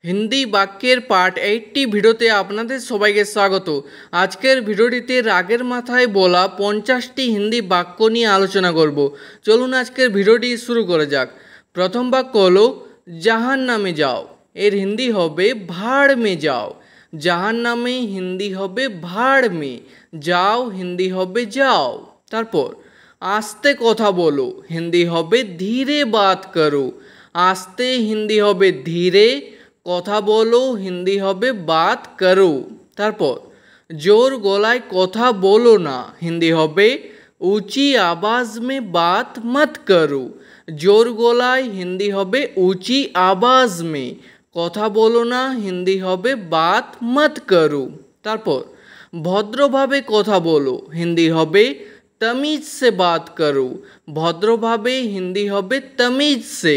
হিন্দি বাক্যের পার্ট 80 ভিডিওতে আপনাদের সবাইকে স্বাগত। আজকের ভিডিওটিতে রাগের মাথায় বলা 50টি হিন্দি বাক্য নিয়ে আলোচনা করব। চলুন আজকের ভিডিওটি শুরু করা যাক। প্রথম বাক্য হলো জাহান্নামে যাও। এর হিন্দি হবে ভাড় মে যাও। জাহান্নামে হিন্দি হবে ভাড় মে, যাও হিন্দি হবে যাও। তারপর আস্তে কথা বলো, হিন্দি হবে ধীরে বাত করো। আস্তে হিন্দি হবে ধীরে, কথা বলো হিন্দি হবে বাত করো। তারপর জোর গলায় কথা বলো না, হিন্দি হবে ऊंची आवाज में बात मत करो। জোর গলায় হিন্দি হবে ऊंची आवाज में, কথা বলো না হিন্দি হবে বাত মত করো। তারপর ভদ্রভাবে কথা বলো, হিন্দি হবে तमीज से बात करो। ভদ্রভাবে হিন্দি হবে तमीज से,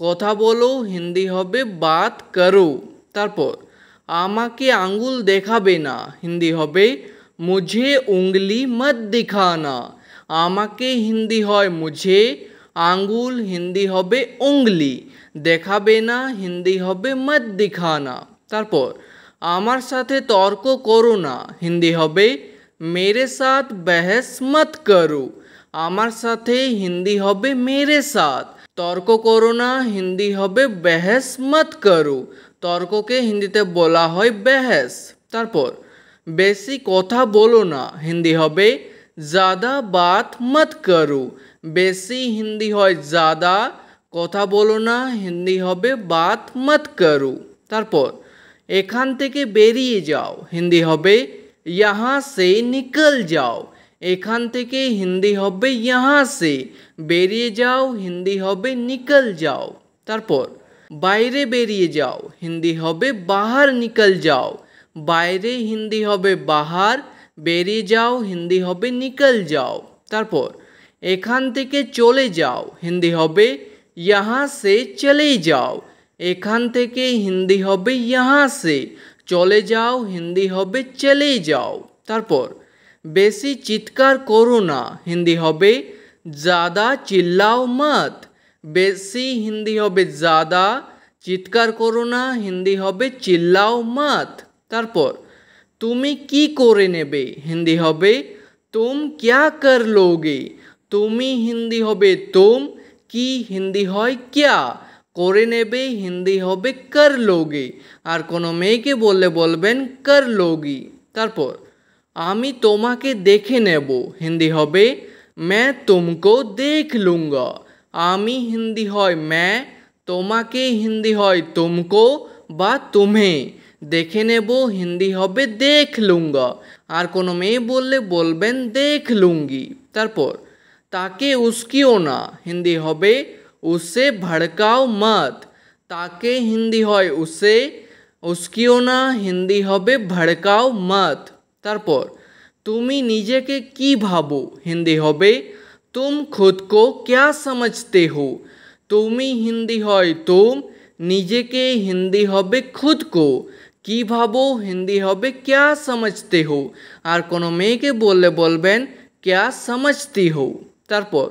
কথা বলো হিন্দি হবে বাত করো। তারপর আমাকে আঙ্গুল দেখাবে না, হিন্দি হবে মুঝে উঙ্গলি মত দিখানা। আমাকে হিন্দি হয় মুঝে, আঙ্গুল হিন্দি হবে উঙ্গলি, দেখাবে না হিন্দি হবে মত দিখানা। তারপর আমার সাথে তর্ক করো না, হিন্দি হবে मेरे साथ बहस मत करो। আমার সাথে হিন্দি হবে मेरे साथ, তর্ক করো না হিন্দি হবে बहस मत करो। তর্ককে হিন্দিতে বলা হয় बहस। তারপর বেশি কথা বলো না, হিন্দি হবে ज़्यादा बात मत करो। বেশি হিন্দি হয় ज़्यादा, কথা বলো না হিন্দি হবে बात मत करो। তারপর এখান থেকে বেরিয়ে যাও, হিন্দি হবে यहाँ से निकल जाओ। এখান থেকে হিন্দি হবে यहाँ से, বেরিয়ে যাও হিন্দি হবে निकल जाओ। তারপর বাইরে বেরিয়ে যাও, হিন্দি হবে बाहर निकल जाओ। বাইরে হিন্দি হবে बाहर, বেরিয়ে যাও হিন্দি হবে निकल जाओ। তারপর এখান থেকে চলে যাও, হিন্দি হবে यहाँ से चले जाओ। এখান থেকে হিন্দি হবে यहाँ से, চলে যাও হিন্দি হবে চলে যাও। তারপর বেশি চিৎকার করো না, হিন্দি হবে ज़्यादा চিল্লাও মত। বেশি হিন্দি হবে ज़्यादा, চিৎকার করো না হিন্দি হবে চিল্লাও মত। তারপর তুমি কি করে নেবে, হিন্দি হবে तुम क्या कर लोगे। তুমি হিন্দি হবে तुम, কি হিন্দি হয় क्या, করে নেবে হিন্দি হবে कर लोगे। আর কোনো মেয়েকে বললে বলবেন कर लोगी। তারপর আমি তোমাকে দেখে নেব, হিন্দি হবে मैं तुमको देख लूँगा। আমি হিন্দি হয় मैं, তোমাকে হিন্দি হয় तुमको বা तुम्हें, দেখে নেব হিন্দি হবে देख लूँगा। আর কোনো মেয়ে বললে বলবেন देख लूँगी। তারপর তাকে উস্কিও না, হিন্দি হবে उसे भड़काओ मत। তাকে হিন্দি হয় उसे, উস্কিও না হিন্দি হবে भड़काओ मत। তারপর তুমি নিজেকে কি ভাবো, হিন্দি হবে तुम खुद को क्या समझते हो। তুমি হিন্দি হয় तुम, নিজেকে হিন্দি হবে खुद को, কি ভাবো হিন্দি হবে क्या समझते हो। আর কোনো মেয়েকে বললে বলবেন क्या समझती हो। তারপর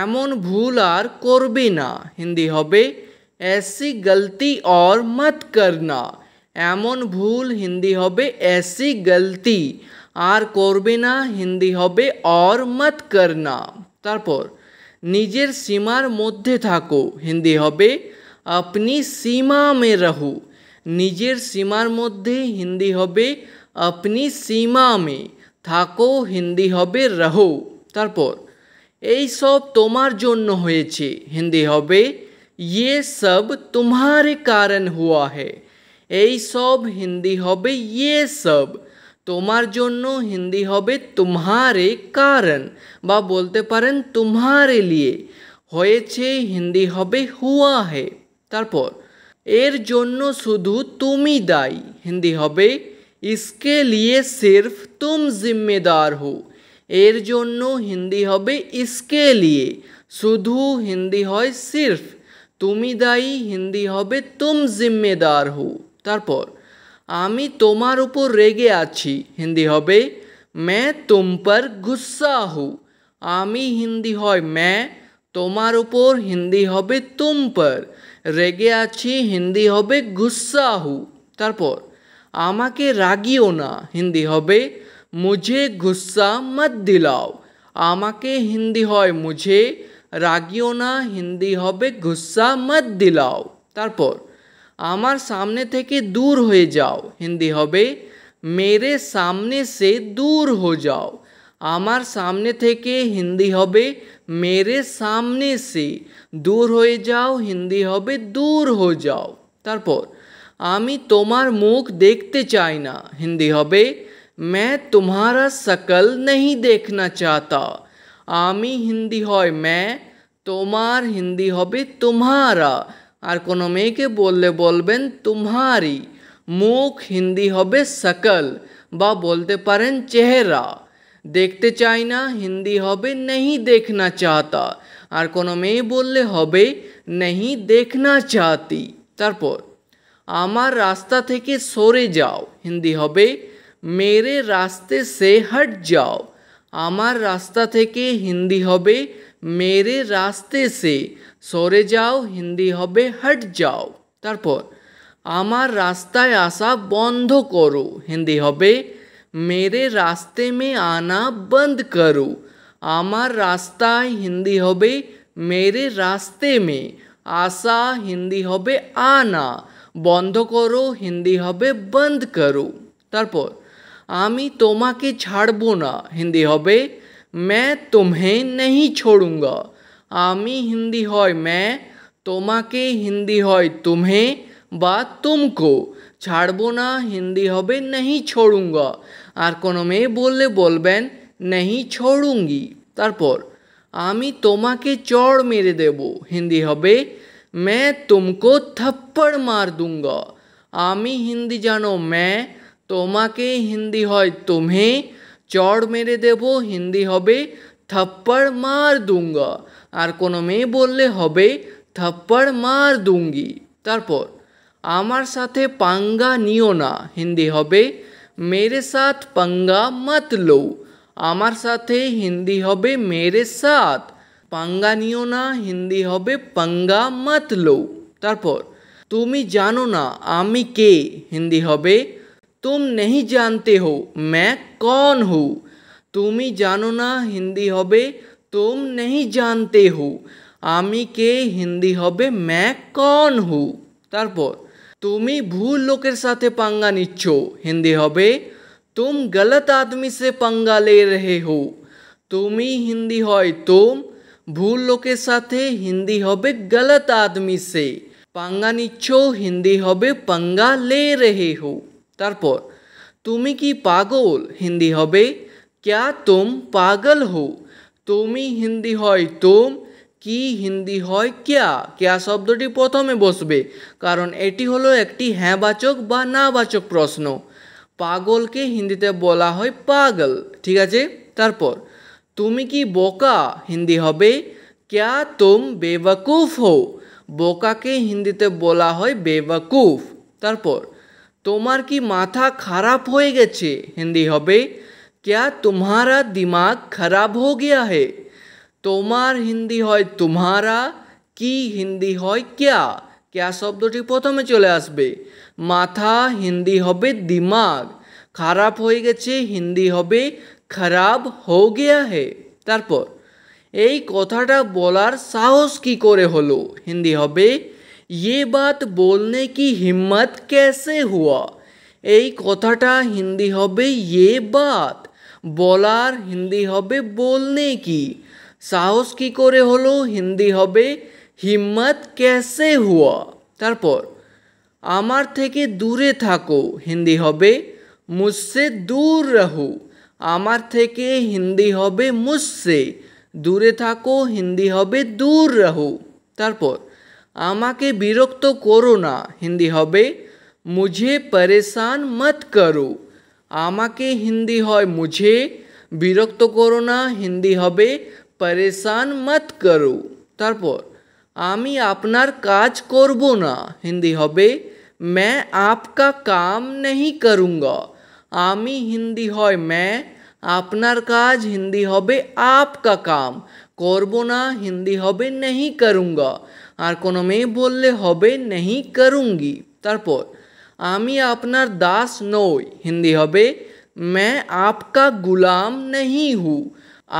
এমন ভুল আর করবে না, হিন্দি হবে ऐसी गलती और मत करना। এমন ভুল হিন্দি হবে ऐसी गलती, আর করবে না হিন্দি হবে और मत करना। তারপর নিজের সীমার মধ্যে থাকো, হিন্দি হবে अपनी सीमा में रहो। নিজের সীমার মধ্যে হিন্দি হবে अपनी सीमा में, থাকো হিন্দি হবে रहो। তারপর এই সব তোমার জন্য হয়েছে, হিন্দি হবে ये सब तुम्हारे कारण हुआ है। এই সব হিন্দি হবে ये सब, তোমার জন্য হিন্দি হবে तुम्हारे कारण বা বলতে পারেন तुम्हारे लिए। হয়েছে হিন্দি হবে हुआ है। তারপর এর জন্য শুধু তুমি দায়ী, হিন্দি হবে इसके लिए सिर्फ तुम जिम्मेदार हो। এর জন্য হিন্দি হবে इसके लिए, শুধু হিন্দি হয় सिर्फ, তুমি দায়ী হিন্দি হবে तुम जिम्मेदार हो। তারপর আমি তোমার উপর রেগে আছি, হিন্দি হবে मैं तुम पर गुस्सा हूँ। আমি হিন্দি হয় मैं, তোমার উপর হিন্দি হবে तुम पर, রেগে আছি হিন্দি হবে গুस्সা হু। তারপর আমাকে রাগিও না হিন্দি হবে মুঝে গুস্সা মত দিলাও। আমাকে হিন্দি হয় মুঝে, রাগিও না হিন্দি হবে গুস্সা মত দিলাও। তারপর আমার সামনে থেকে দূর হয়ে যাও হিন্দি হবে মেরে সামনে সে দূর হো যাও। আমার সামনে থেকে হিন্দি হবে মেরে সামনে সে, দূর হয়ে যাও হিন্দি হবে দূর হো যাও। তারপর আমি তোমার মুখ দেখতে চাই না হিন্দি হবে मैं तुम्हारा शकल नहीं देखना चाहता। আমি হিন্দি হয় मैं, তোমার হিন্দি হবে तुम्हारा। আর কোনো মেয়েকে বললে বলবেন तुम्हारी। মুখ হিন্দি হবে शकल বা বলতে পারেন চেহারা। দেখতে চাই না হিন্দি হবে नहीं देखना चाहता। আর কোনো মেয়ে বললে হবে नहीं देखना चाहती। তারপর আমার রাস্তা থেকে সরে যাও হিন্দি হবে मेरे रास्ते से हट जाओ। আমার রাস্তা থেকে হিন্দি হবে मेरे रास्ते से, সরে যাও হিন্দি হবে हट जाओ। তারপর আমার রাস্তায় আসা বন্ধ করো হিন্দি হবে मेरे रास्ते में आना बंद करो। আমার রাস্তায় হিন্দি হবে मेरे रास्ते में, আসা হিন্দি হবে आना, বন্ধ করো হিন্দি হবে बंद करो। তারপর আমি তোমাকে ছাড়বো না হিন্দি হবে मैं तुम्हें नहीं छोड़ूंगा। আমি হিন্দি হয় मैं, তোমাকে হিন্দি হয় तुम्हें বা तुमको, ছাড়বো না হিন্দি হবে नहीं छोड़ूंगा। আর কোনো মেয়ে বললে বলবেন नहीं छोड़ूंगी। তারপর আমি তোমাকে চড় মেরে দেব হিন্দি হবে मैं तुमको थप्पड़ मार दूंगा। আমি হিন্দি জানো मैं, তোমাকে হিন্দি হয় तुम्हें, চড় মেরে দেব হিন্দি হবে थप्पड़ मार दूंगा। আর কোনো মেয়ে বললে হবে थप्पड़ मार दूंगी। তারপর আমার সাথে পাঙ্গা নিও না হিন্দি হবে मेरे साथ पंगा मत लो। আমার সাথে হিন্দি হবে मेरे साथ, পাঙ্গা নিও না হিন্দি হবে पंगा मत लो। তারপর তুমি জানো না আমি কে হিন্দি হবে तुम नहीं जानते हो मैं कौन हूँ। তুমি জানো না হিন্দি হবে तुम नहीं जानते हो, আমি কে হিন্দি হবে मैं कौन हूँ। তারপর তুমি ভুল লোকের সাথে পাঙ্গা নিচ্ছ হিন্দি হবে तुम गलत आदमी से पंगा ले रहे हो। তুমি হিন্দি হয় तुम, ভুল লোকের সাথে হিন্দি হবে गलत आदमी से, পাঙ্গা নিচ্ছ হিন্দি হবে पंगा ले रहे हो। তারপর তুমি কি পাগল হিন্দি হবে क्या तुम पागल हो। তুমি হিন্দি হয় तुम, কি হিন্দি হয় क्या। क्या শব্দটি প্রথমে বসবে কারণ এটি হলো একটি হ্যাঁবাচক বা নাবাচক প্রশ্ন। পাগলকে হিন্দিতে বলা হয় পাগল, ঠিক আছে। তারপর তুমি কি বোকা হিন্দি হবে क्या तुम बेवकूफ़ हो। বোকাকে হিন্দিতে বলা হয় বেওয়াকুফ। তারপর তোমার কি মাথা খারাপ হয়ে গেছে হিন্দি হবে क्या तुम्हारा दिमाग खराब हो गया है। তোমার হিন্দি হয় तुम्हारा, কি হিন্দি হয় क्या। क्या শব্দটি প্রথমে চলে আসবে। মাথা হিন্দি হবে दिमाग, খারাপ হয়ে গেছে হিন্দি হবে खराब हो गया है। তারপর এই কথাটা বলার সাহস কি করে হলো হিন্দি হবে ये बात बोलने की हिम्मत कैसे हुआ। এই কথাটা হিন্দি হবে ये बात, বলার হিন্দি হবে बोलने की, সাহস কি করে হলো হিন্দি হবে हिम्मत कैसे हुआ। তারপর আমার থেকে দূরে থাকো হিন্দি হবে मुझसे दूर रहो। আমার থেকে হিন্দি হবে मुझसे, দূরে থাকো হিন্দি হবে दूर रहो। তারপর আমাকে বিরক্ত করো না হিন্দি হবে मुझे परेशान मत करो। আমাকে হিন্দি হয় मुझे, বিরক্ত করো না হিন্দি হবে परेशान मत करो। তারপর আমি আপনার কাজ করব না হিন্দি হবে मैं आपका काम नहीं करूँगा। আমি হিন্দি হয় मैं, আপনার কাজ হিন্দি হবে आपका काम, করব না হিন্দি হবে नहीं करूँगा। আর কোনো মেয়ে বললে হবে नहीं करूँगी। তারপর আমি আপনার দাস নই, হিন্দি হবে मैं आपका गुलाम नहीं हूँ।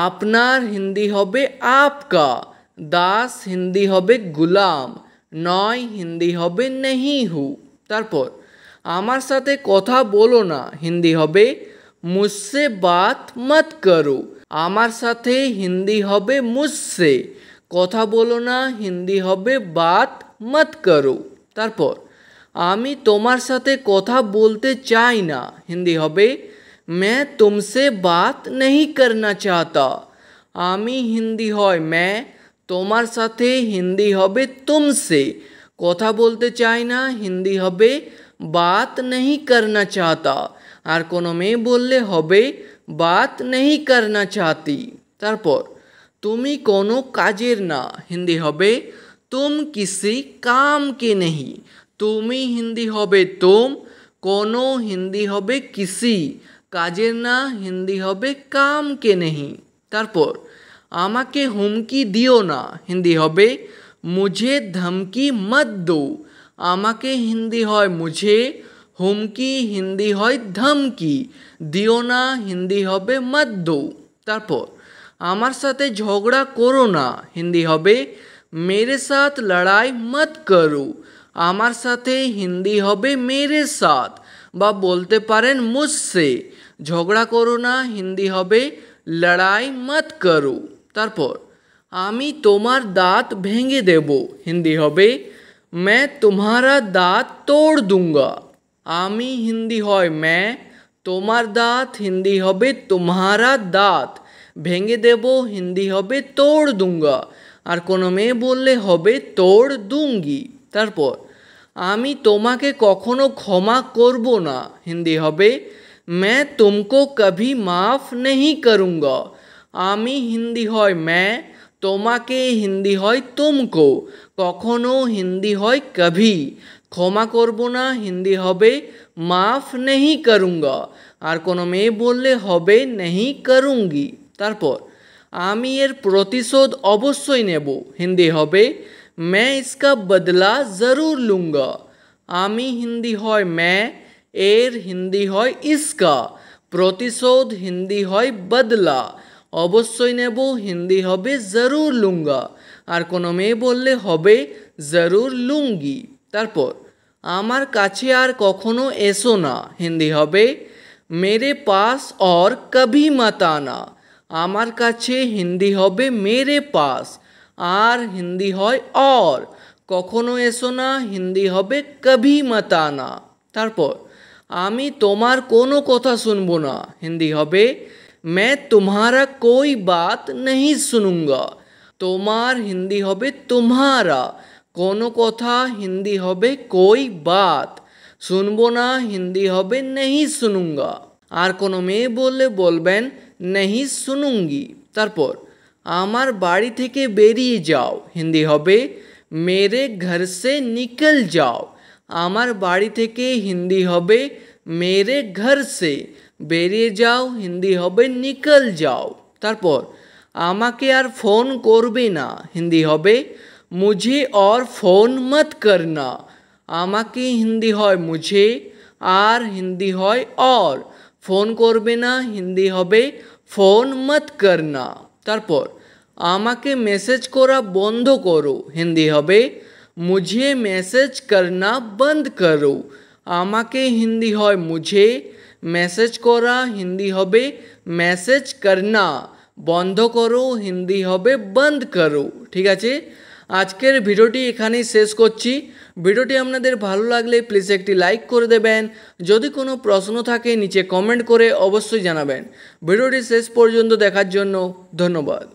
আপনার হিন্দি হবে आपका, দাস হিন্দি হবে গুলাম, নয় হিন্দি হবে नहीं हूँ। তারপর আমার সাথে কথা বলো না, হিন্দি হবে मुझसे बात मत करो। আমার সাথে হিন্দি হবে मुझसे, কথা বলো না হিন্দি হবে बात मत करो। তারপর আমি তোমার সাথে কথা বলতে চাই না, হিন্দি হবে मैं तुमसे बात नहीं करना चाहता। আমি হিন্দি হয় मैं, তোমার সাথে হিন্দি হবে तुमसे, কথা বলতে চাই না হিন্দি হবে बात नहीं करना चाहता। আর কোনো মেয়ে বললে হবে बात नहीं करना चाहती। তারপর তুমি কোনো কাজের না, হিন্দি হবে तुम किसी काम के नहीं। তুমি হিন্দি হবে तुम, কোনো হিন্দি হবে किसी, কাজের না হিন্দি হবে काम के नहीं। তারপর আমাকে হুমকি দিও না, হিন্দি হবে मुझे धमकी मत दो। আমাকে হিন্দি হয় मुझे, হুমকি হিন্দি হয় ধমকি, দিও না হিন্দি হবে मत दो। তারপর আমার সাথে ঝগড়া করো না, হিন্দি হবে मेरे साथ लड़ाई मत करो। আমার সাথে হিন্দি হবে मेरे साथ, বা বলতে পারেন मुझसे। ঝগড়া করো না হিন্দি হবে লড়াই मत करो। তারপর আমি তোমার দাঁত ভেঙে দেব, হিন্দি হবে मैं तुम्हारा दांत तोड़ दूंगा। আমি হিন্দি হয় मैं, তোমার দাঁত হিন্দি হবে तुम्हारा दांत, ভেঙে দেব হিন্দি হবে तोड़ दूंगा। আর কোনো মেয়ে বললে হবে तोड़ दूंगी। তারপর আমি তোমাকে কখনো ক্ষমা করব না, হিন্দি হবে मैं तुमको कभी माफ़ नहीं करूँगा। আমি হিন্দি হয় मैं, তোমাকে হিন্দি হয় तुमको, কখনো হিন্দি হয় कभी, ক্ষমা করব না হিন্দি হবে माफ़ नहीं करूँगा। আর কোনো মেয়ে বললে হবে नहीं करूँगी। তারপর আমি এর প্রতিশোধ অবশ্যই নেব, হিন্দি হবে मैं इसका बदला ज़रूर लूँगा। আমি হিন্দি হয় मैं, এর হিন্দি হয় इसका, প্রতিশোধ হিন্দি হয় बदला, অবশ্যই নেব হিন্দি হবে ज़रूर लूँगा। আর কোনো মেয়ে বললে হবে ज़रूर लूँगी। তারপর আমার কাছে আর কখনো এসো না, হিন্দি হবে मेरे पास और कभी मत आना। আমার কাছে হিন্দি হবে मेरे पास, আর হিন্দি হয় और, কখনো এসো না হিন্দি হবে कभी मत आना। তারপর আমি তোমার কোনো কথা শুনবো না, হিন্দি হবে मैं तुम्हारा कोई बात नहीं सुनूंगा। তোমার হিন্দি হবে तुम्हारा, কোনো কথা হিন্দি হবে कोई बात, শুনবো না হিন্দি হবে नहीं सुनूंगा। আর কোনো মেয়ে বললে বলবেন नहीं सुनूंगी। তারপর আমার বাড়ি থেকে বেরিয়ে যাও, হিন্দি হবে मेरे घर से निकल जाओ। আমার বাড়ি থেকে হিন্দি হবে मेरे घर से, বেরিয়ে যাও হিন্দি হবে निकल जाओ। তারপর আমাকে আর ফোন করবে না, হিন্দি হবে मुझे और फ़ोन मत करना। আমাকে হিন্দি হয় मुझे, আর হিন্দি হয় और, ফোন করবে না হিন্দি হবে फ़ोन मत करना। তারপর আমাকে মেসেজ করা বন্ধ করো, হিন্দি হবে मुझे मैसेज करना बंद करो। আমাকে হিন্দি হয় मुझे, মেসেজ করা হিন্দি হবে मैसेज करना, বন্ধ করো হিন্দি হবে बंद करो। ঠিক আছে, আজকের ভিডিওটি এখানেই শেষ করছি। ভিডিওটি আপনাদের ভালো লাগলে প্লিজ একটি লাইক করে দেবেন। যদি কোনো প্রশ্ন থাকে নিচে কমেন্ট করে অবশ্যই জানাবেন। ভিডিওটি শেষ পর্যন্ত দেখার জন্য ধন্যবাদ।